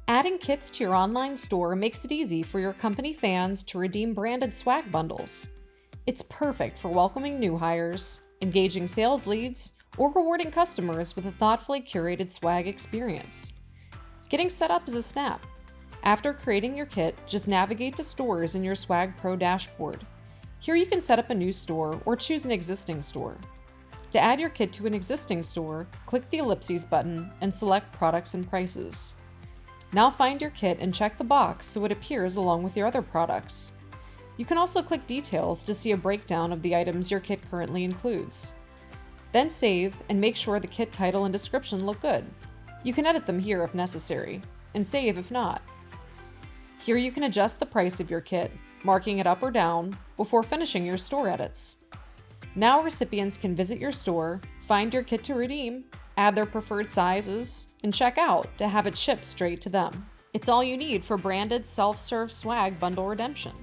Adding kits to your online store makes it easy for your company fans to redeem branded swag bundles. It's perfect for welcoming new hires, engaging sales leads, or rewarding customers with a thoughtfully curated swag experience. Getting set up is a snap. After creating your kit, just navigate to Stores in your Swag Pro dashboard. Here you can set up a new store or choose an existing store. To add your kit to an existing store, click the ellipses button and select Products and Prices. Now find your kit and check the box so it appears along with your other products. You can also click Details to see a breakdown of the items your kit currently includes. Then save and make sure the kit title and description look good. You can edit them here if necessary, and save if not. Here you can adjust the price of your kit, marking it up or down, before finishing your store edits. Now recipients can visit your store, find your kit to redeem, add their preferred sizes, and check out to have it shipped straight to them. It's all you need for branded self-serve swag bundle redemption.